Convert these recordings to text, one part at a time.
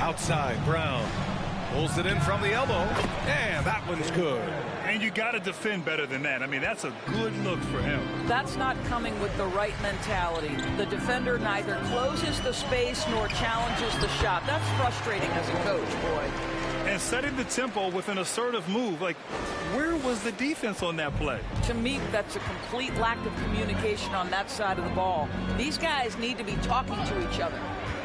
Outside, Brown pulls it in from the elbow, and that one's good. And you got to defend better than that. I mean, that's a good look for him. That's not coming with the right mentality. The defender neither closes the space nor challenges the shot. That's frustrating as a coach, boy. And setting the tempo with an assertive move. Like, where was the defense on that play? To me, that's a complete lack of communication on that side of the ball. These guys need to be talking to each other.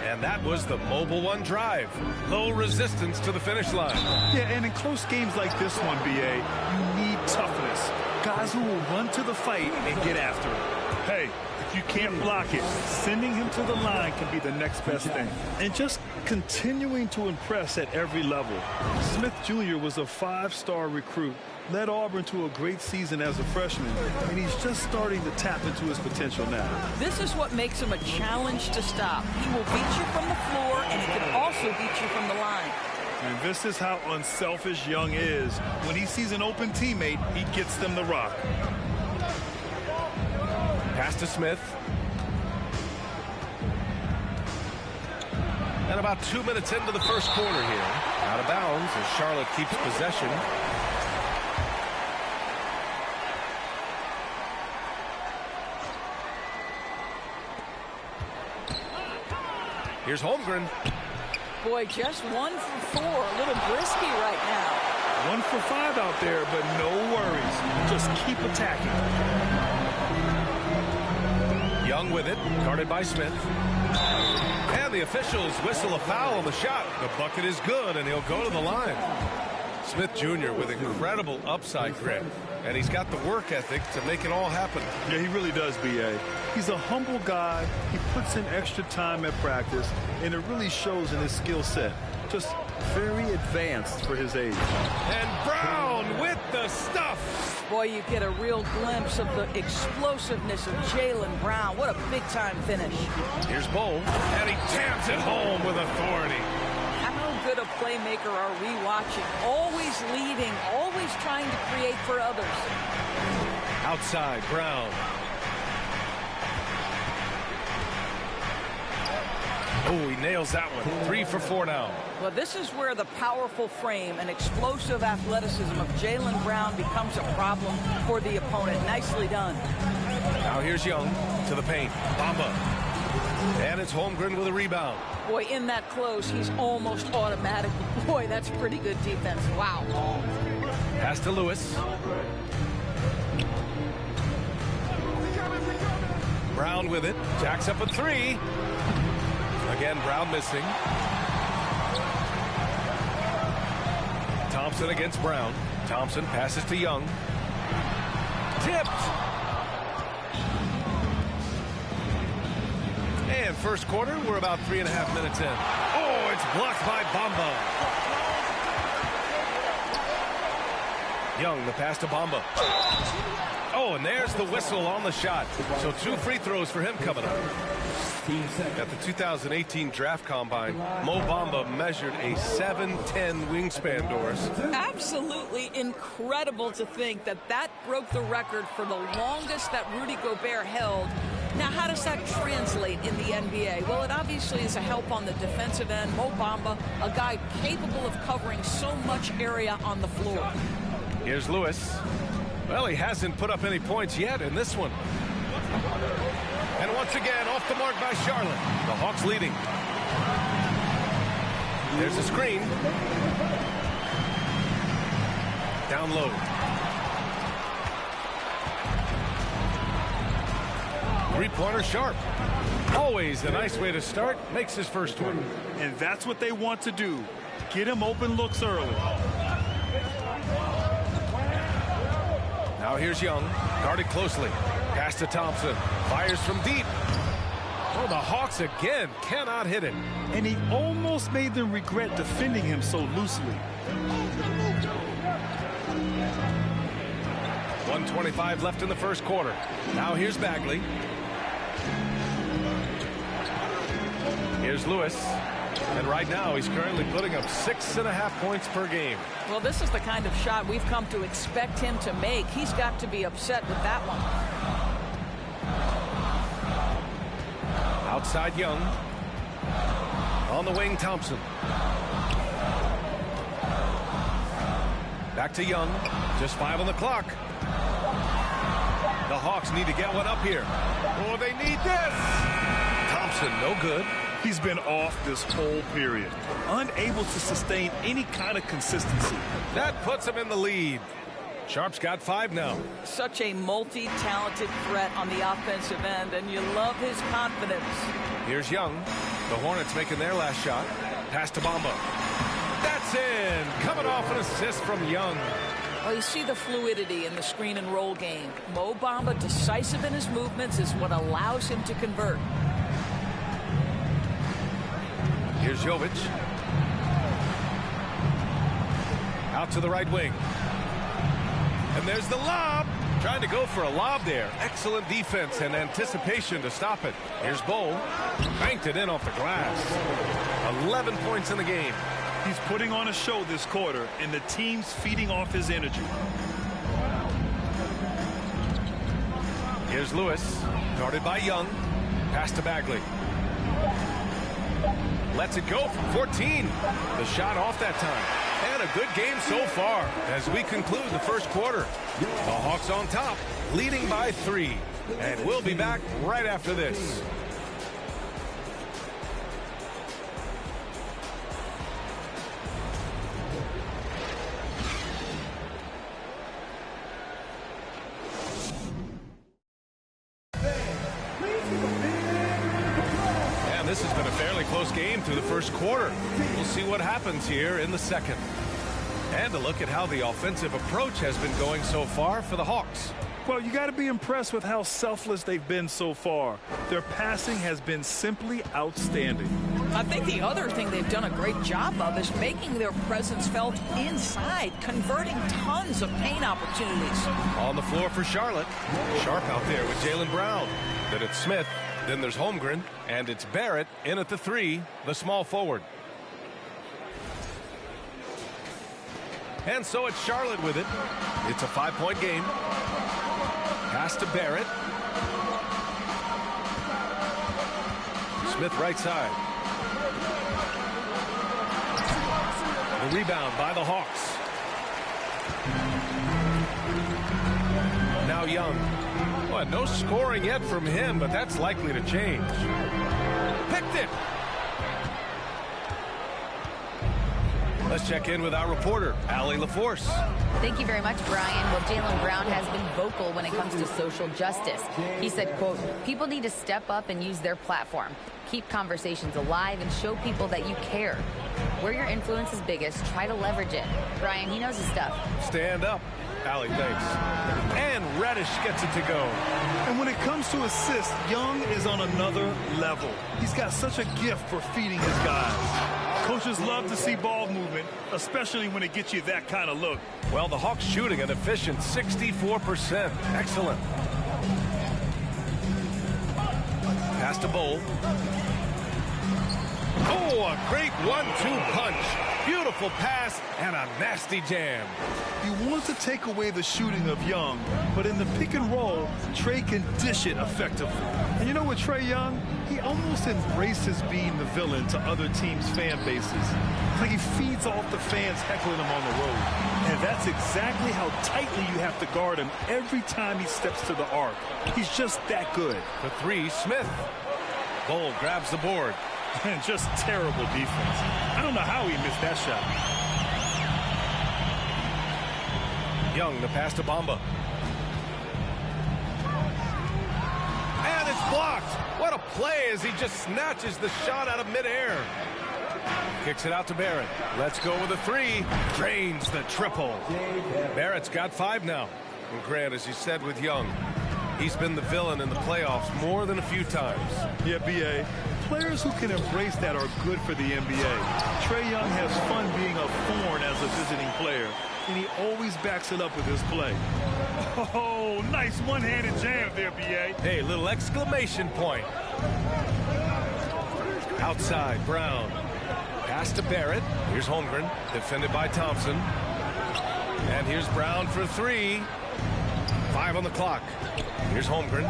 And that was the Mobil 1 drive. Low resistance to the finish line. Yeah, and in close games like this one, BA, you need toughness. Guys who will run to the fight and get after it. Hey, if you can't block it, sending him to the line can be the next best thing. And just continuing to impress at every level. Smith Jr. was a 5-star recruit, led Auburn to a great season as a freshman, and he's just starting to tap into his potential now. This is what makes him a challenge to stop. He will beat you from the floor, and he can also beat you from the line. And this is how unselfish Young is. When he sees an open teammate, he gets them the rock. Pass to Smith. And about 2 minutes into the first quarter here. Out of bounds as Charlotte keeps possession. Here's Holmgren. Boy, just 1 for 4. A little brisky right now. 1 for 5 out there, but no worries. Just keep attacking. Young with it, guarded by Smith. And the officials whistle a foul on the shot. The bucket is good, and he'll go to the line. Smith Jr. with incredible upside grit. And he's got the work ethic to make it all happen. Yeah, he really does, B.A. He's a humble guy. He puts in extra time at practice, and it really shows in his skill set. Just very advanced for his age. And Brown with the stuff. Boy, you get a real glimpse of the explosiveness of Jaylen Brown. What a big-time finish. Here's Bull, and he jams it home with authority. How good a playmaker are we watching? Always leading, always trying to create for others. Outside, Brown. Oh, he nails that one. 3 for 4 now. Well, this is where the powerful frame and explosive athleticism of Jaylen Brown becomes a problem for the opponent. Nicely done. Now here's Young to the paint. Bamba. And it's Holmgren with a rebound. Boy, in that close, he's almost automatic. Boy, that's pretty good defense. Wow. Pass to Lewis. Brown with it. Jacks up a 3. Again, Brown missing. Thompson against Brown. Thompson passes to Young. Tipped. And first quarter, we're about 3.5 minutes in. Oh, it's blocked by Bamba. Young, the pass to Bamba. Oh, and there's the whistle on the shot. So 2 free throws for him coming up. At the 2018 Draft Combine, Mo Bamba measured a 7'10" wingspan, Doris. Absolutely incredible to think that that broke the record for the longest that Rudy Gobert held. Now, how does that translate in the NBA? Well, it obviously is a help on the defensive end. Mo Bamba, a guy capable of covering so much area on the floor. Here's Lewis. Well, he hasn't put up any points yet in this one. And once again, off the mark by Charlotte. The Hawks leading. There's a screen. Down low. Three-pointer sharp. Always a nice way to start. Makes his first one. And that's what they want to do. Get him open looks early. Now here's Young. Guarded closely. Pass to Thompson. Fires from deep. Oh, the Hawks again cannot hit it. And he almost made them regret defending him so loosely. 1:25 left in the first quarter. Now here's Bagley. Here's Lewis. And right now he's currently putting up 6.5 points per game. Well, this is the kind of shot we've come to expect him to make. He's got to be upset with that one. Outside Young. On the wing, Thompson. Back to Young. Just 5 on the clock. The Hawks need to get one up here. Oh, they need this. Thompson, no good. He's been off this whole period. Unable to sustain any kind of consistency. That puts him in the lead. Sharp's got 5 now. Such a multi-talented threat on the offensive end, and you love his confidence. Here's Young. The Hornets making their last shot. Pass to Bamba. That's in. Coming off an assist from Young. Well, you see the fluidity in the screen and roll game. Mo Bamba, decisive in his movements, is what allows him to convert. Here's Jovic. Out to the right wing. And there's the lob. Trying to go for a lob there. Excellent defense and anticipation to stop it. Here's Bol. Banked it in off the glass. 11 points in the game. He's putting on a show this quarter, and the team's feeding off his energy. Here's Lewis. Guarded by Young. Pass to Bagley. Lets it go from 14. The shot off that time. And a good game so far as we conclude the first quarter. The Hawks on top, leading by 3. And we'll be back right after this. This has been a fairly close game through the first quarter. We'll see what happens here in the second. And a look at how the offensive approach has been going so far for the Hawks. Well, you got to be impressed with how selfless they've been so far. Their passing has been simply outstanding. I think the other thing they've done a great job of is making their presence felt inside, converting tons of paint opportunities. On the floor for Charlotte. Sharp out there with Jaylen Brown. Then it's Smith. Then there's Holmgren, and it's Barrett in at the 3, the small forward. And so it's Charlotte with it. It's a 5-point game. Pass to Barrett. Smith right side. The rebound by the Hawks. Now Young. Well, no scoring yet from him, but that's likely to change. Picked it. Let's check in with our reporter, Allie LaForce. Thank you very much, Brian. Well, Jaylen Brown has been vocal when it comes to social justice. He said, quote, people need to step up and use their platform. Keep conversations alive and show people that you care. Where your influence is biggest, try to leverage it. Brian, he knows his stuff. Stand up. Allie, thanks. And Reddish gets it to go. And when it comes to assists, Young is on another level. He's got such a gift for feeding his guys. Coaches love to see ball movement, especially when it gets you that kind of look. Well, the Hawks shooting an efficient 64%. Excellent. Pass to Bol. Oh, a great 1-2 punch. Beautiful pass and a nasty jam. You want to take away the shooting of Young, but in the pick and roll, Trae can dish it effectively. And you know what, Trae Young? He almost embraces being the villain to other teams' fan bases. It's like he feeds off the fans heckling him on the road. And that's exactly how tightly you have to guard him every time he steps to the arc. He's just that good. The 3, Smith. Bol grabs the board. And just terrible defense. I don't know how he missed that shot. Young, the pass to Bamba. And it's blocked. What a play as he just snatches the shot out of midair. Kicks it out to Barrett. Let's go with a 3. Drains the triple. Barrett's got 5 now. And Grant, as you said with Young, he's been the villain in the playoffs more than a few times. Yeah, B.A. Players who can embrace that are good for the NBA. Trae Young has fun being a thorn as a visiting player, and he always backs it up with his play. Oh, nice one-handed jam there, B.A. Hey, little exclamation point. Outside, Brown. Pass to Barrett. Here's Holmgren, defended by Thompson. And here's Brown for 3. 5 on the clock. Here's Holmgren.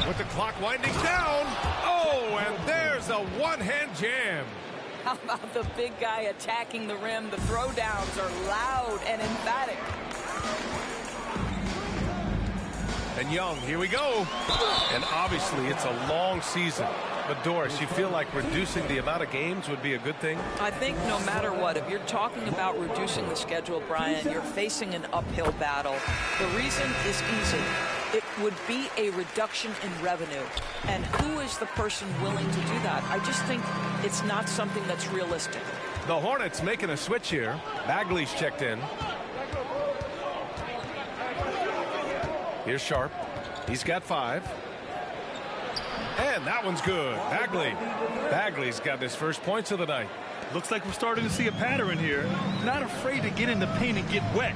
With the clock winding down. one-hand jam. How about the big guy attacking the rim? The throwdowns are loud and emphatic. And Young, here we go. And obviously, it's a long season. But Doris, you feel like reducing the amount of games would be a good thing? I think no matter what, if you're talking about reducing the schedule, Brian, you're facing an uphill battle. The reason is easy. It would be a reduction in revenue. And who is the person willing to do that? I just think it's not something that's realistic. The Hornets making a switch here. Bagley's checked in. Here's Sharp. He's got 5. And that one's good. Bagley's got his first points of the night. Looks like we're starting to see a pattern here. Not afraid to get in the paint and get wet.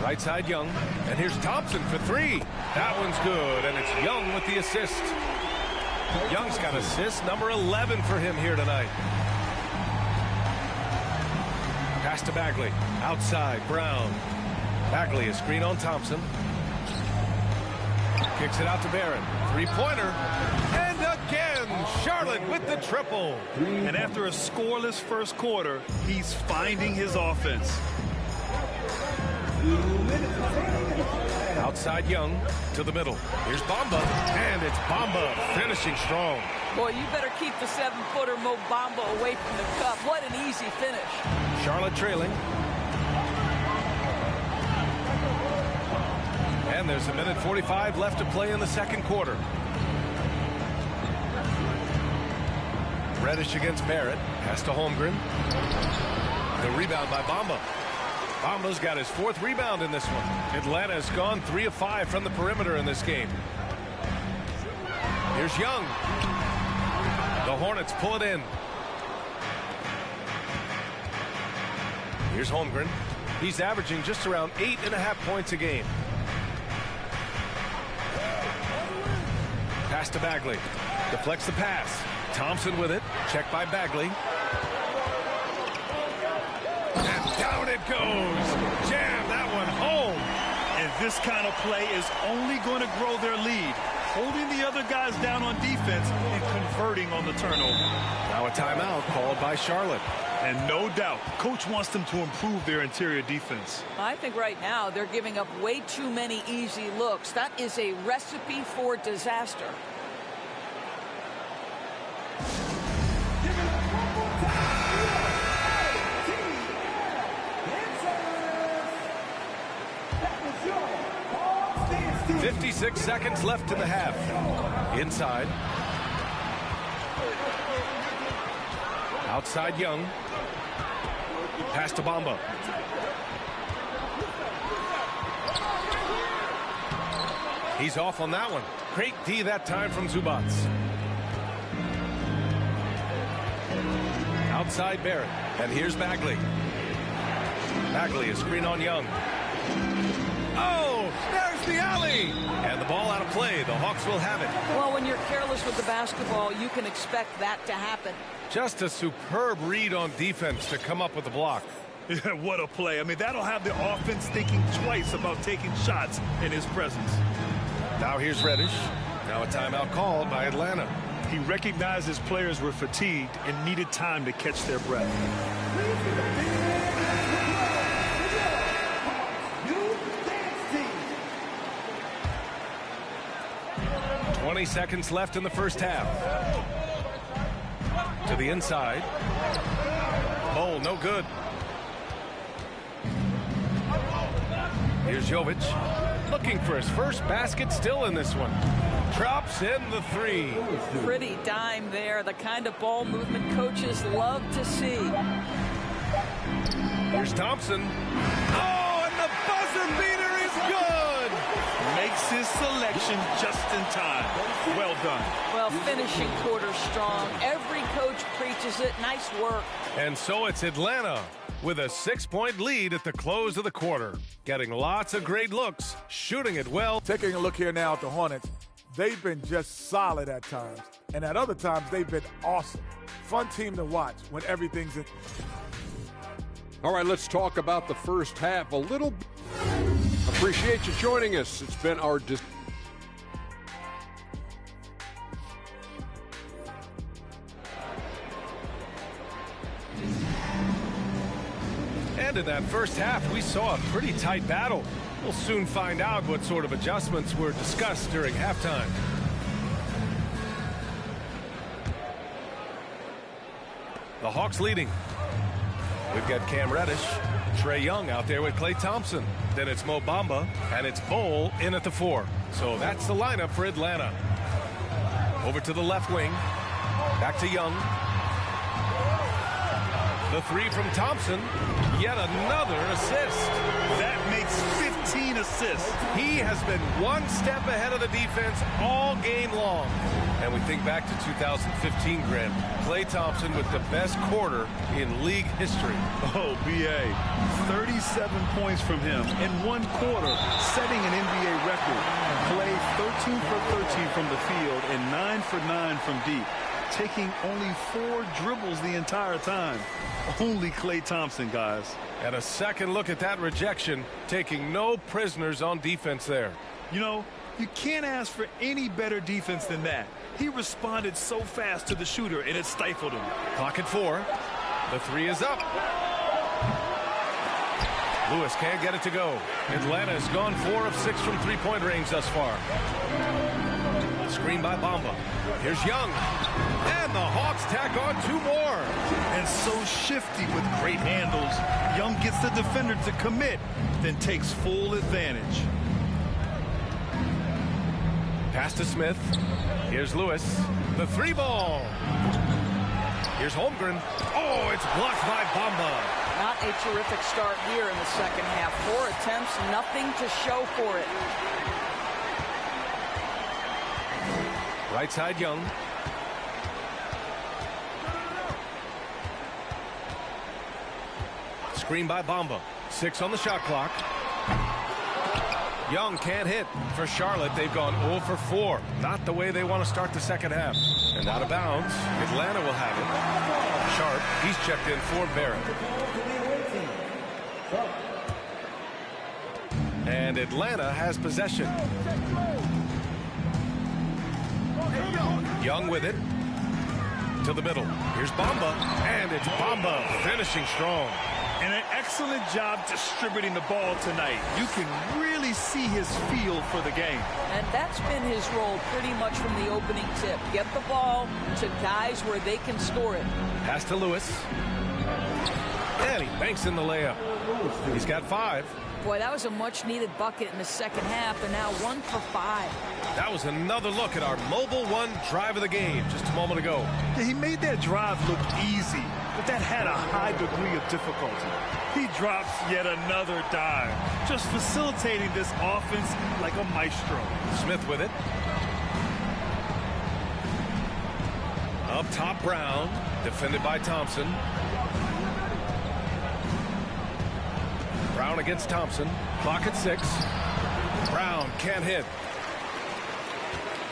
Right side Young. And here's Thompson for 3. That one's good. And it's Young with the assist. Young's got assist number 11 for him here tonight. Pass to Bagley. Outside, Brown. Bagley, a screen on Thompson. Kicks it out to Barron. Three-pointer. And again, Charlotte with the triple. And after a scoreless first quarter, he's finding his offense. Outside Young to the middle. Here's Bamba. And it's Bamba finishing strong. Boy, you better keep the 7-footer Mo Bamba away from the cup. What an easy finish. Charlotte trailing. And there's a minute 45 left to play in the second quarter. Reddish against Barrett. Pass to Holmgren. The rebound by Bamba. Bamba's got his 4th rebound in this one. Atlanta has gone 3 of 5 from the perimeter in this game. Here's Young. The Hornets pull it in. Here's Holmgren. He's averaging just around 8.5 points a game. Pass to Bagley. Deflects the pass. Thompson with it. Checked by Bagley. And down it goes. Jam that one home. And this kind of play is only going to grow their lead. Holding the other guys down on defense and converting on the turnover. Now a timeout called by Charlotte. And no doubt, coach wants them to improve their interior defense. I think right now they're giving up way too many easy looks. That is a recipe for disaster. .56 seconds left in the half. Inside. Outside Young. Pass to Bamba. He's off on that one. Great D that time from Zubac. Outside Barrett. And here's Bagley. Bagley, a screen on Young. Oh, there's the alley. And the ball out of play. The Hawks will have it. Well, when you're careless with the basketball, you can expect that to happen. Just a superb read on defense to come up with the block. Yeah, what a play. I mean, that'll have the offense thinking twice about taking shots in his presence. Now here's Reddish. Now a timeout called by Atlanta. He recognized his players were fatigued and needed time to catch their breath. 20 seconds left in the first half. To the inside. Oh, no good. Here's Jovic. Looking for his first basket still in this one. Drops in the 3. Pretty dime there. The kind of ball movement coaches love to see. Here's Thompson. Oh, and the buzzer beater is good. Makes his selection just in time. Well done. Well, finishing quarter strong. Every coach preaches it. Nice work. And so it's Atlanta with a 6-point lead at the close of the quarter. Getting lots of great looks, shooting it well. Taking a look here now at the Hornets, they've been just solid at times. And at other times, they've been awesome. Fun team to watch when everything's in. All right, let's talk about the first half a little. Appreciate you joining us. It's been our end of that first half, we saw a pretty tight battle. We'll soon find out what sort of adjustments were discussed during halftime. The Hawks leading. We've got Cam Reddish, Trae Young out there with Klay Thompson. Then it's Mo Bamba, and it's Bol in at the 4. So that's the lineup for Atlanta. Over to the left wing. Back to Young. The 3 from Thompson. Yet another assist. That makes 15 assists. He has been one step ahead of the defense all game long. And we think back to 2015, Grant. Klay Thompson with the best quarter in league history. Oh, B.A. 37 points from him in one quarter, setting an NBA record. Klay 13 for 13 from the field and 9 for 9 from deep, taking only 4 dribbles the entire time. Only Klay Thompson, guys. And a second look at that rejection, taking no prisoners on defense there. You know, you can't ask for any better defense than that. He responded so fast to the shooter, and it stifled him. Clock at 4. The 3 is up. Lewis can't get it to go. Atlanta has gone 4 of 6 from three-point range thus far. Screen by Bamba. Here's Young. And the Hawks tack on 2 more. And so shifty with great handles. Young gets the defender to commit, then takes full advantage. Pass to Smith. Here's Lewis. The 3 ball. Here's Holmgren. Oh, it's blocked by Bamba. Not a terrific start here in the second half. 4 attempts, nothing to show for it. Right side Young. Screen by Bamba. 6 on the shot clock. Young can't hit. For Charlotte, they've gone 0 for 4. Not the way they want to start the second half. And out of bounds. Atlanta will have it. Sharp, he's checked in for Barrett. And Atlanta has possession. Young with it. To the middle. Here's Bamba. And it's Bamba finishing strong. And an excellent job distributing the ball tonight. You can really see his feel for the game. And that's been his role pretty much from the opening tip. Get the ball to guys where they can score it. Pass to Lewis. And he banks in the layup. He's got 5. Boy, that was a much-needed bucket in the second half, and now 1 for 5. That was another look at our Mobile One drive of the game just a moment ago. Yeah, he made that drive look easy, but that had a high degree of difficulty. He drops yet another dive, just facilitating this offense like a maestro. Smith with it. Up top, Brown, defended by Thompson. Brown against Thompson. Clock at 6. Brown can't hit.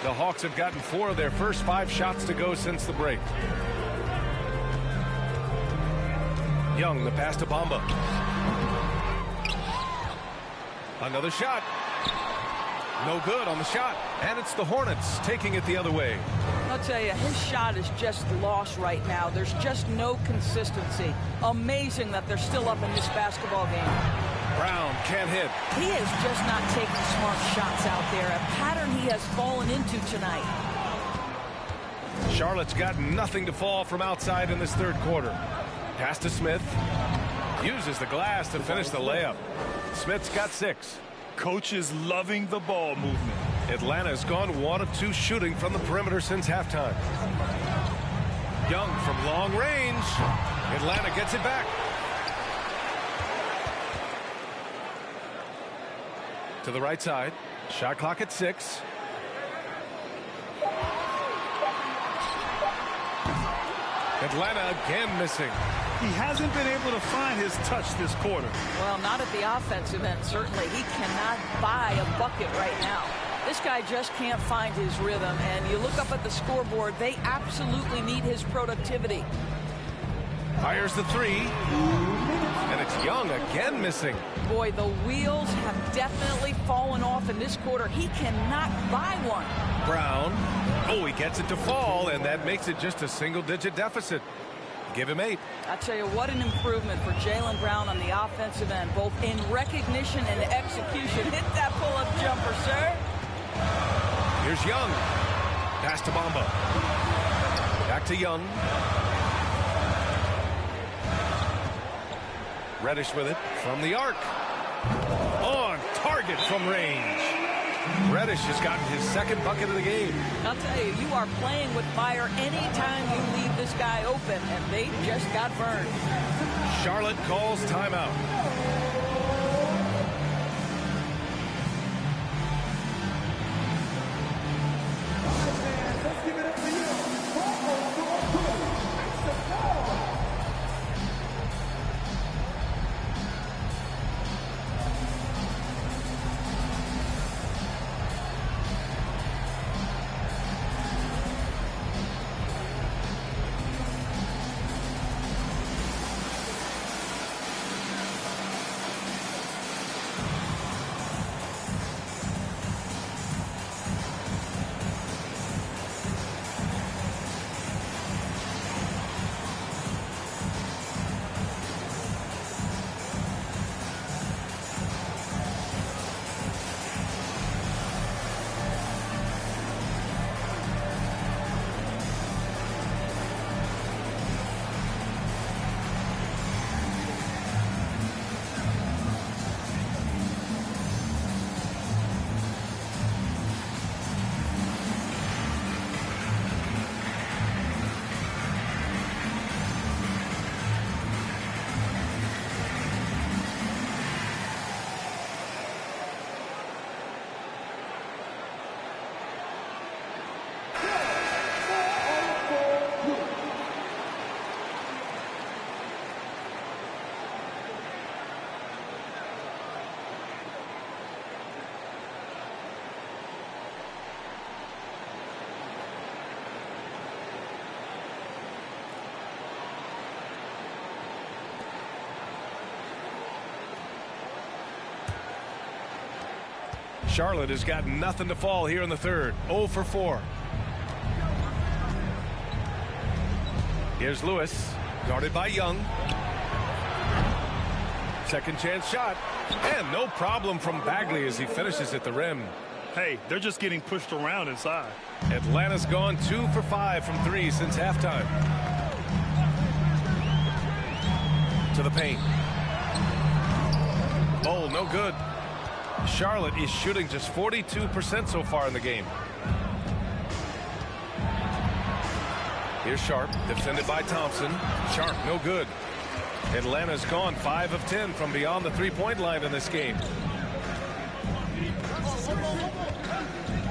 The Hawks have gotten 4 of their first 5 shots to go since the break. Young, the pass to Bamba. Another shot. No good on the shot. And it's the Hornets taking it the other way. I'll tell you, his shot is just lost right now. There's just no consistency. Amazing that they're still up in this basketball game. Brown can't hit. He is just not taking smart shots out there. A pattern he has fallen into tonight. Charlotte's got nothing to fall from outside in this third quarter. Pass to Smith. Uses the glass to finish the layup. Smith's got 6. Coach is loving the ball movement. Atlanta's gone 1 of 2 shooting from the perimeter since halftime. Young from long range. Atlanta gets it back. To the right side. Shot clock at 6. Atlanta again missing. He hasn't been able to find his touch this quarter. Well, not at the offensive end, certainly. He cannot buy a bucket right now. This guy just can't find his rhythm, and you look up at the scoreboard, they absolutely need his productivity. Fires the 3. And it's Young again missing. Boy, the wheels have definitely fallen off in this quarter. He cannot buy one. Brown. Oh, he gets it to fall, and that makes it just a single-digit deficit. Give him 8. I tell you what, an improvement for Jaylen Brown on the offensive end, both in recognition and execution. Hit that pull-up jumper, sir. Here's Young. Pass to Bamba. Back to Young. Reddish with it from the arc. On target from range. Reddish has gotten his second bucket of the game. I'll tell you, you are playing with fire anytime you leave this guy open, and they just got burned. Charlotte calls timeout. Charlotte has got nothing to fall here in the third. 0 for 4. Here's Lewis, guarded by Young. Second chance shot. And no problem from Bagley as he finishes at the rim. Hey, they're just getting pushed around inside. Atlanta's gone 2 for 5 from 3 since halftime. To the paint. Oh, no good. Charlotte is shooting just 42% so far in the game. Here's Sharp, defended by Thompson. Sharp, no good. Atlanta's gone 5 of 10 from beyond the three-point line in this game.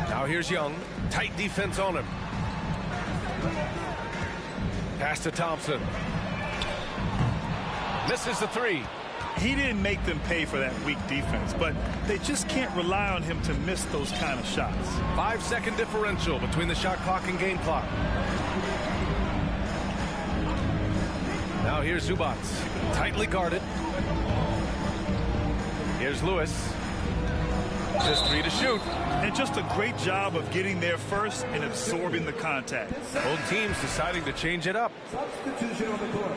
Now here's Young. Tight defense on him. Pass to Thompson. Misses the three. He didn't make them pay for that weak defense, but they just can't rely on him to miss those kind of shots. 5-second differential between the shot clock and game clock. Now here's Zubac, tightly guarded. Here's Lewis. Just 3 to shoot. And just a great job of getting there first and absorbing the contact. Both teams deciding to change it up. Substitution on the court.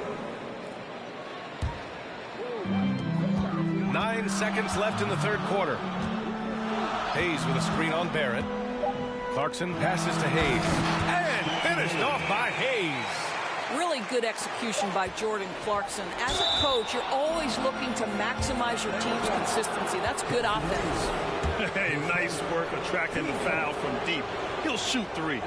9 seconds left in the third quarter. Hayes with a screen on Barrett. Clarkson passes to Hayes. And finished off by Hayes. Really good execution by Jordan Clarkson. As a coach, you're always looking to maximize your team's consistency. That's good offense. Hey, nice work attracting the foul from deep. He'll shoot 3.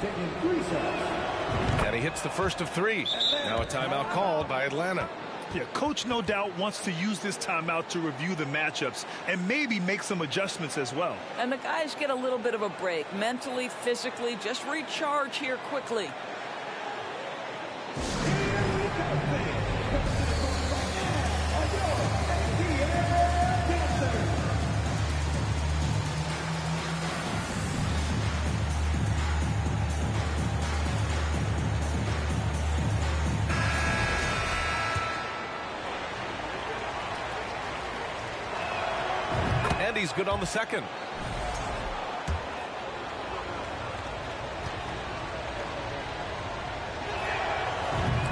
Taking 3 shots. And he hits the first of 3. Now a timeout called by Atlanta. Yeah, coach no doubt wants to use this timeout to review the matchups and maybe make some adjustments as well. And the guys get a little bit of a break, mentally, physically, just recharge here quickly. And he's good on the second.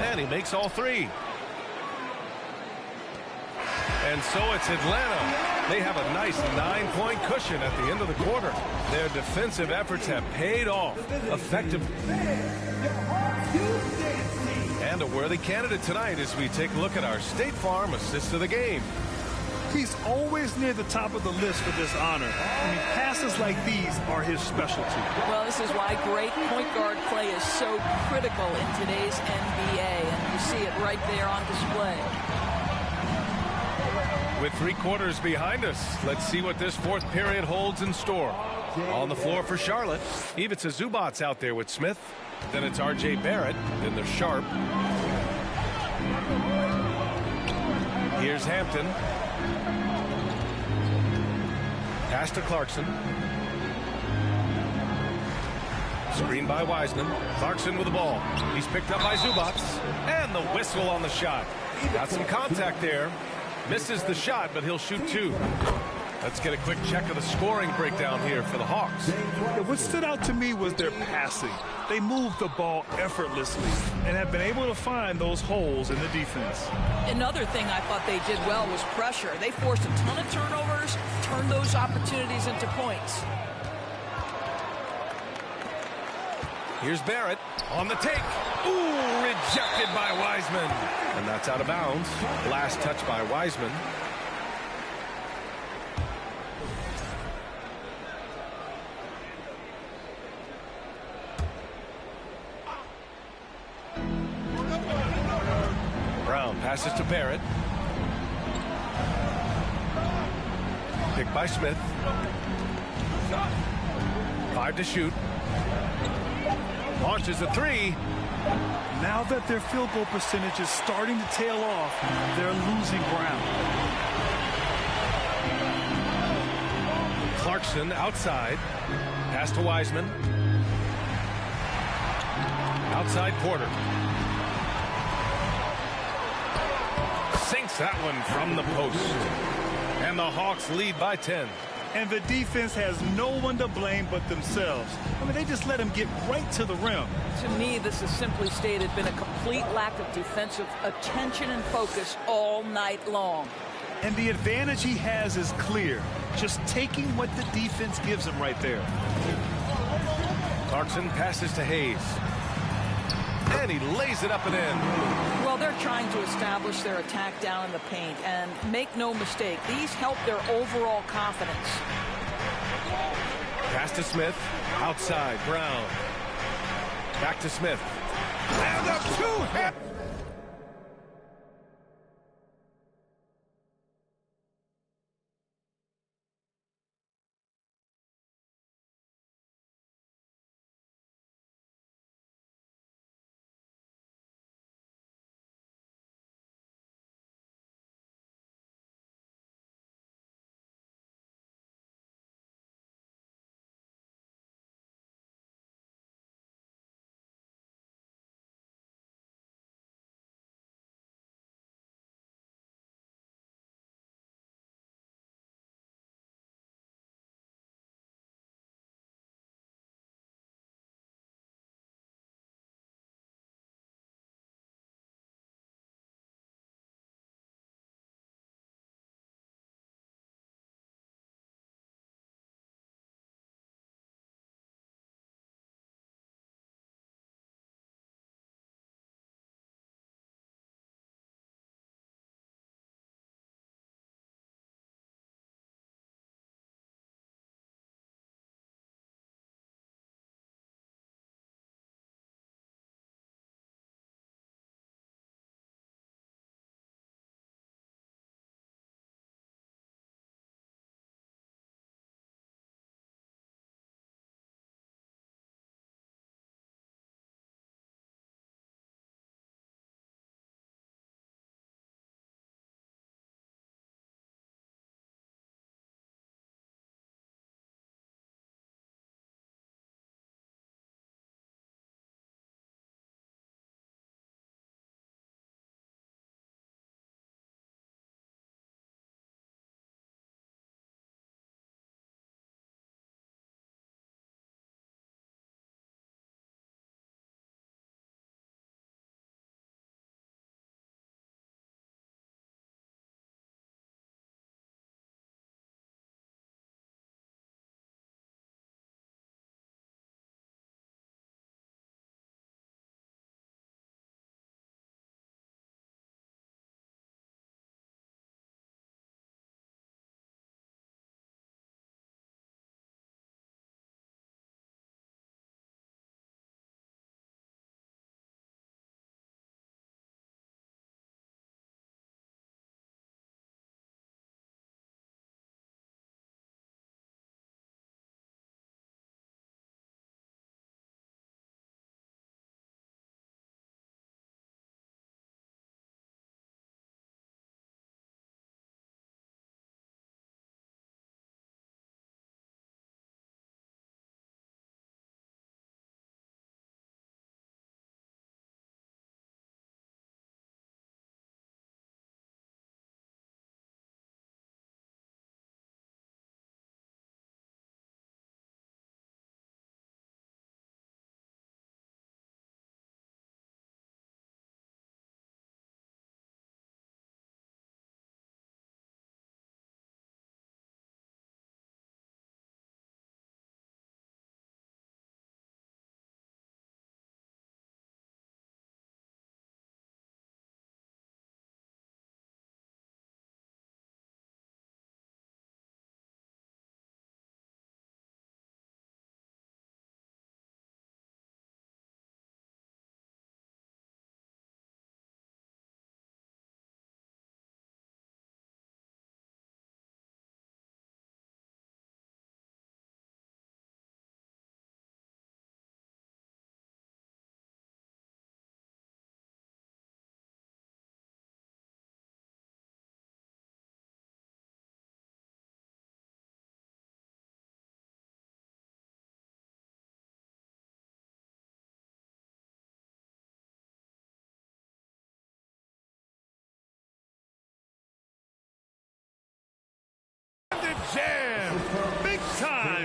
And he makes all three. And so it's Atlanta. They have a nice 9-point cushion at the end of the quarter. Their defensive efforts have paid off effectively. And a worthy candidate tonight as we take a look at our State Farm assist of the game. He's always near the top of the list for this honor. I mean, passes like these are his specialty. Well, this is why great point guard play is so critical in today's NBA, and you see it right there on display. With 3 quarters behind us, let's see what this fourth period holds in store. On the floor for Charlotte, Ivica Zubac's out there with Smith. Then it's R.J. Barrett. Then there's Sharp. Here's Hampton. Pass to Clarkson. Screen by Wiseman. Clarkson with the ball. He's picked up by Zubac. And the whistle on the shot. Got some contact there. Misses the shot, but he'll shoot 2. Let's get a quick check of the scoring breakdown here for the Hawks. What stood out to me was their passing. They moved the ball effortlessly and have been able to find those holes in the defense. Another thing I thought they did well was pressure. They forced a ton of turnovers, turned those opportunities into points. Here's Barrett on the take. Ooh, rejected by Wiseman. And that's out of bounds. Last touch by Wiseman. Brown passes to Barrett. Picked by Smith. 5 to shoot. Launches a 3. Now that their field goal percentage is starting to tail off, they're losing ground. Clarkson outside. Pass to Wiseman. Outside Porter. Sinks that one from the post. And the Hawks lead by 10. And the defense has no one to blame but themselves. I mean, they just let him get right to the rim. To me, this has simply stated been a complete lack of defensive attention and focus all night long. And the advantage he has is clear. Just taking what the defense gives him right there. Clarkson passes to Hayes. And he lays it up and in. Well, they're trying to establish their attack down in the paint. And make no mistake, these help their overall confidence. Pass to Smith. Outside, Brown. Back to Smith. And a two-hit.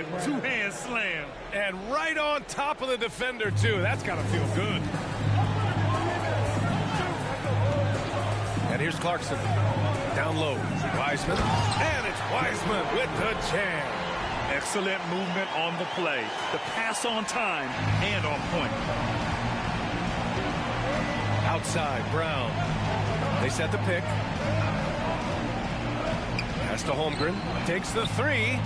time. Two-hand slam. And right on top of the defender, too. That's got to feel good. And here's Clarkson. Down low. Wiseman. And it's Wiseman with the jam. Excellent movement on the play. The pass on time and on point. Outside, Brown. They set the pick. Pass to Holmgren. Takes the three.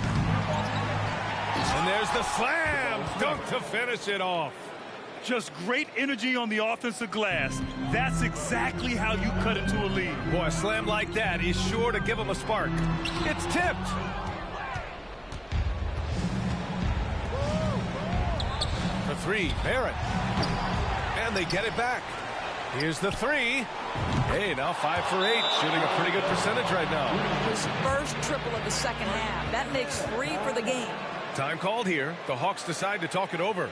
And there's the slam. Dunk to finish it off. Just great energy on the offensive glass. That's exactly how you cut it to a lead. Boy, a slam like that is sure to give them a spark. It's tipped. The three, Barrett. And they get it back. Here's the three. Hey, now 5 for 8, shooting a pretty good percentage right now. His first triple of the second half. That makes 3 for the game. Time called here. The Hawks decide to talk it over.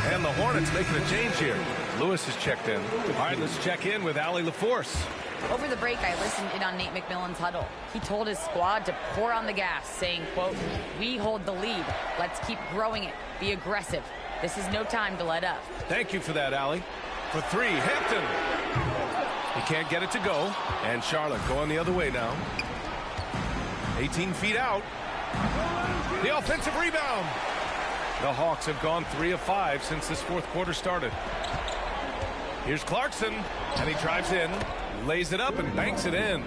And the Hornets making a change here. Lewis has checked in. All right, let's check in with Allie LaForce. Over the break, I listened in on Nate McMillan's huddle. He told his squad to pour on the gas, saying, quote, "We hold the lead. Let's keep growing it. Be aggressive. This is no time to let up." Thank you for that, Allie. For three, Hampton. He can't get it to go. And Charlotte going the other way now. 18 feet out. The offensive rebound. The Hawks have gone 3 of 5 since this fourth quarter started. Here's Clarkson, and he drives in, lays it up, and banks it in.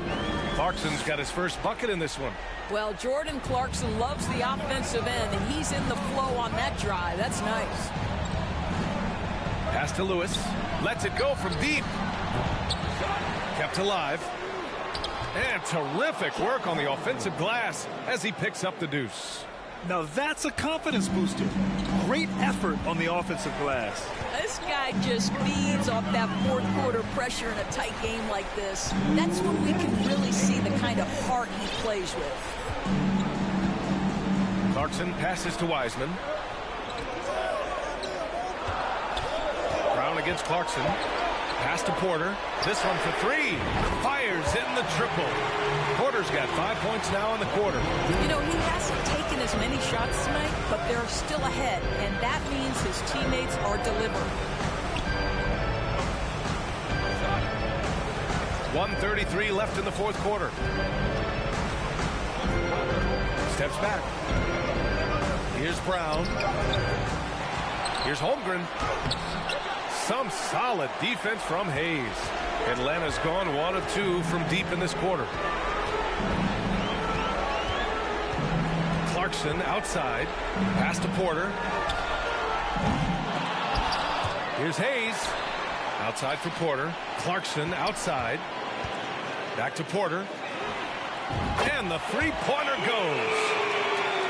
Clarkson's got his first bucket in this one. Well, Jordan Clarkson loves the offensive end, and he's in the flow on that drive. That's nice. Pass to Lewis. Lets it go from deep. Kept alive. And terrific work on the offensive glass as he picks up the deuce. Now that's a confidence booster. Great effort on the offensive glass. This guy just feeds off that fourth quarter pressure in a tight game like this. That's when we can really see the kind of heart he plays with. Clarkson passes to Wiseman. Brown against Clarkson. Pass to Porter. This one for three. Fires in the triple. Porter's got 5 points now in the quarter. You know, he hasn't taken as many shots tonight, but they're still ahead, and that means his teammates are delivering. 1:33 left in the fourth quarter. Steps back. Here's Brown. Here's Holmgren. Some solid defense from Hayes. Atlanta's gone 1 of 2 from deep in this quarter. Clarkson outside. Pass to Porter. Here's Hayes. Outside for Porter. Clarkson outside. Back to Porter. And the three-pointer goes.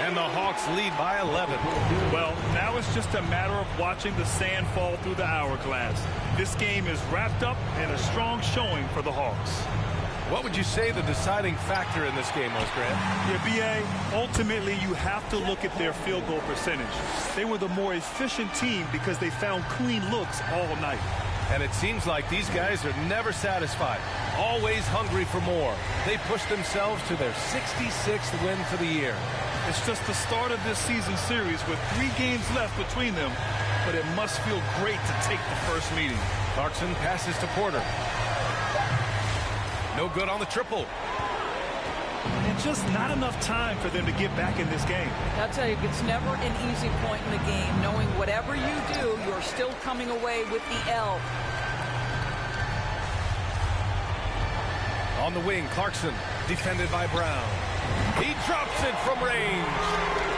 And the Hawks lead by 11. Well, now it's just a matter of watching the sand fall through the hourglass. This game is wrapped up and a strong showing for the Hawks. What would you say the deciding factor in this game was, Grant? Yeah, B.A., ultimately you have to look at their field goal percentage. They were the more efficient team because they found clean looks all night. And it seems like these guys are never satisfied, always hungry for more. They pushed themselves to their 66th win for the year. It's just the start of this season series with 3 games left between them, but it must feel great to take the first meeting. Clarkson passes to Porter. No good on the triple. And just not enough time for them to get back in this game. I'll tell you, it's never an easy point in the game, knowing whatever you do, you're still coming away with the L. On the wing, Clarkson, defended by Brown. He drops it from range.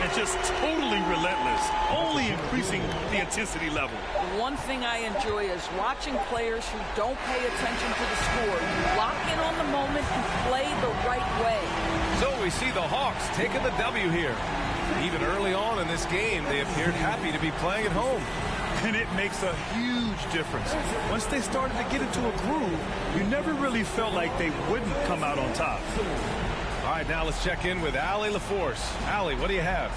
And just totally relentless, only increasing the intensity level. One thing I enjoy is watching players who don't pay attention to the score. Lock in on the moment and play the right way. So we see the Hawks taking the W here. Even early on in this game, they appeared happy to be playing at home. And it makes a huge difference. Once they started to get into a groove, you never really felt like they wouldn't come out on top. All right, now let's check in with Allie LaForce. Allie, what do you have?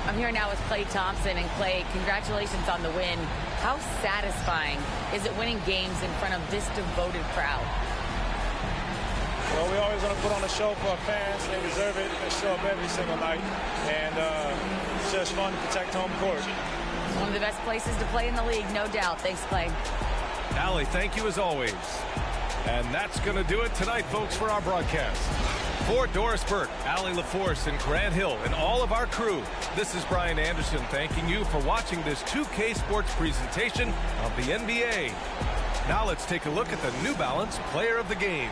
I'm here now with Klay Thompson. And Klay, congratulations on the win. How satisfying is it winning games in front of this devoted crowd? Well, we always want to put on a show for our fans. They deserve it. They show up every single night. And it's just fun to protect home court. It's one of the best places to play in the league, no doubt. Thanks, Klay. Allie, thank you as always. And that's going to do it tonight, folks, for our broadcast. For Doris Burke, Allie LaForce, and Grant Hill, and all of our crew, this is Brian Anderson thanking you for watching this 2K Sports presentation of the NBA. Now let's take a look at the New Balance Player of the Game.